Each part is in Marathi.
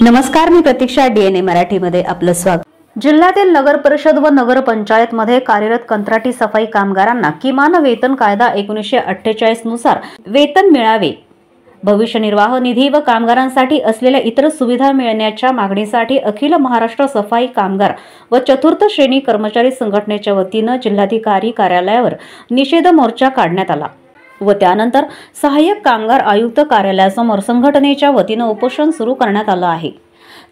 नमस्कार, मी प्रतीक्षा. डीएनए मराठीमध्ये आपलं स्वागत. जिल्ह्यातील नगर परिषद व नगर पंचायत मध्ये कार्यरत कंत्राटी सफाई कामगारांना किमान वेतन कायदा 1948 नुसार वेतन मिळावे, भविष्य निर्वाह निधी व कामगारांसाठी असलेल्या इतर सुविधा मिळण्याच्या मागणीसाठी अखिल महाराष्ट्र सफाई कामगार व चतुर्थ श्रेणी कर्मचारी संघटनेच्या वतीनं जिल्हाधिकारी कार्यालयावर निषेध मोर्चा काढण्यात आला व त्यानंतर सहाय्यक कामगार आयुक्त कार्यालयासमोर संघटनेच्या वतीनं उपोषण सुरू करण्यात आलं आहे.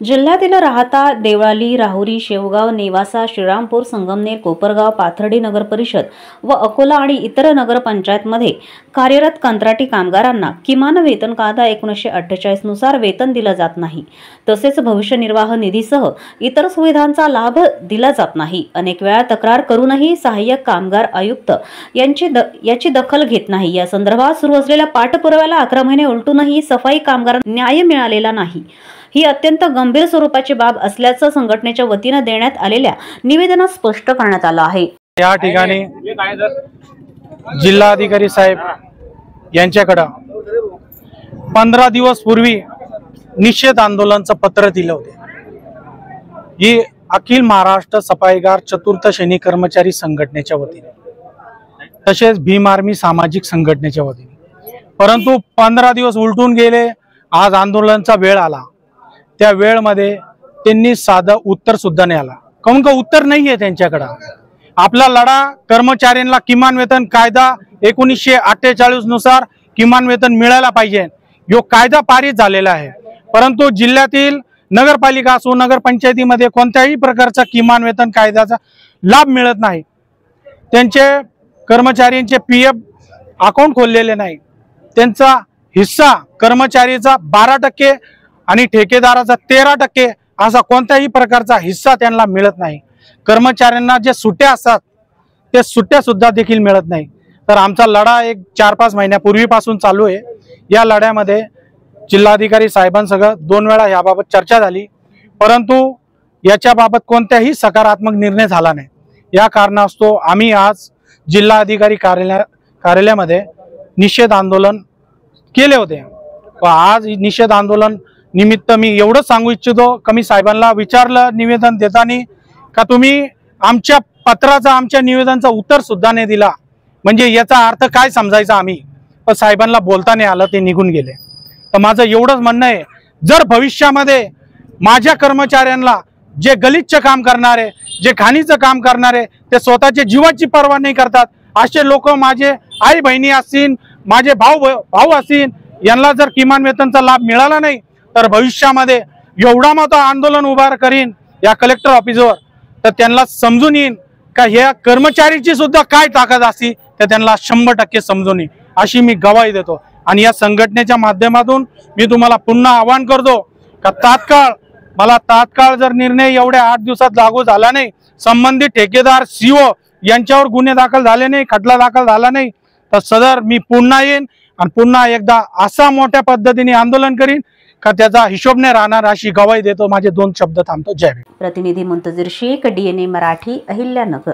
जिल्ह्यातील राहता, देवळाली, राहुरी, शेवगाव, नेवासा, श्रीरामपूर, संगमनेर, कोपरगाव, पाथर्डी नगर परिषद व अकोला आणि इतर नगर पंचायतमध्ये कार्यरत कंत्राटी कामगारांना किमान वेतन कायदा 1948 नुसार वेतन दिलं जात नाही, तसेच भविष्य निर्वाह निधीसह इतर सुविधांचा लाभ दिला जात नाही. अनेक वेळा तक्रार करूनही सहाय्यक कामगार आयुक्त याची दखल घेत नाही. या संदर्भात सुरू असलेल्या पाठपुराव्याला 11 महिने उलटूनही सफाई कामगारांना न्याय मिळालेला नाही. ही अत्यंत गंभीर स्वरूपाची बाब असल्याचं संघटनेच्या वतीनं देण्यात आलेल्या निवेदनात स्पष्ट करण्यात आलं आहे. या ठिकाणी जिल्हाधिकारी साहेब यांच्याकडे 15 दिवस पूर्वी निषेध आंदोलनाचं पत्र दिलं होते. ही अखिल महाराष्ट्र सफाईगार चतुर्थ श्रेणी कर्मचारी संघटनेच्या वतीने, तसेच भीम आर्मी सामाजिक संघटनेच्या वतीने. परंतु 15 दिवस उलटून गेले. आज आंदोलनाचा वेळ आला. त्या वेळमध्ये त्यांनी साधं उत्तर सुद्धा नाही आला. काऊन का उत्तर नाहीये त्यांच्याकडे. आपला लढा कर्मचाऱ्यांना किमान वेतन कायदा 1948 नुसार किमान वेतन मिळायला पाहिजे, यो कायदा पारित झालेला आहे. परंतु जिल्ह्यातील नगरपालिका असो, नगरपंचायतीमध्ये कोणत्याही प्रकारचा किमान वेतन कायद्याचा लाभ मिळत नाही. त्यांचे कर्मचाऱ्यांचे PF अकाउंट खोललेले नाही. त्यांचा हिस्सा कर्मचारीचा 12% आणि ठेकेदाराचा 13% असा कोणत्याही प्रकारचा हिस्सा त्यांना मिळत नाही. कर्मचाऱ्यांना जे सुट्ट्या असतात ते सुट्ट्या सुद्धा देखील मिळत नाही. तर आमचा लढा एक 4-5 महिन्यापूर्वीपासून चालू आहे. या लढ्यामध्ये जिल्हाधिकारी साहेबांसह 2 वेळा याबाबत चर्चा झाली, परंतु याच्याबाबत कोणत्याही सकारात्मक निर्णय झाला नाही. या कारणास्तव आम्ही आज जिल्हाधिकारी कार्यालयामध्ये निषेध आंदोलन केले होते. व आज निषेध आंदोलन निमित्त मी एवढं सांगू इच्छितो की मी साहेबांना विचारलं निवेदन देताना का तुम्ही आमच्या पत्राचा, आमच्या निवेदनाचा उत्तर सुद्धा नाही दिला, म्हणजे याचा अर्थ काय समजायचा आम्ही. पण साहेबांना बोलता नाही आलं, ते निघून गेले. तर माझं एवढंच म्हणणं आहे, जर भविष्यामध्ये माझ्या कर्मचाऱ्यांना जे गलिच्छ काम करणारे, जे घाणीचं काम करणारे, ते स्वतःच्या जीवाची पर्वा नाही करतात, असे लोक माझे आई बहिणी असतील, माझे भाऊ असतील, यांना जर किमान वेतनचा लाभ मिळाला नाही तर भविष्यामध्ये एवढा मोठा आंदोलन उभा करीन या कलेक्टर ऑफिसवर. तर त्यांना समजून येईल का ह्या कर्मचारीची सुद्धा काय ताकद असती, तर त्यांना 100% समजून येईल, अशी मी ग्वाही देतो. आणि या संघटनेच्या माध्यमातून मी तुम्हाला पुन्हा आवाहन करतो का तात्काळ जर निर्णय एवढ्या 8 दिवसात लागू झाला नाही, संबंधित ठेकेदार, CO यांच्यावर गुन्हे दाखल झाले नाही, खटला दाखल झाला नाही, तर सदर मी पुन्हा येईन आणि पुन्हा एकदा असा मोठ्या पद्धतीने आंदोलन करीन का त्याचा हिशोब नाही राहणार, अशी ग्वाही देतो. माझे 2 शब्द थांबतो. जय हिंद. प्रतिनिधी मुंतजीर शेख, डीएनए मराठी, अहिल्यानगर.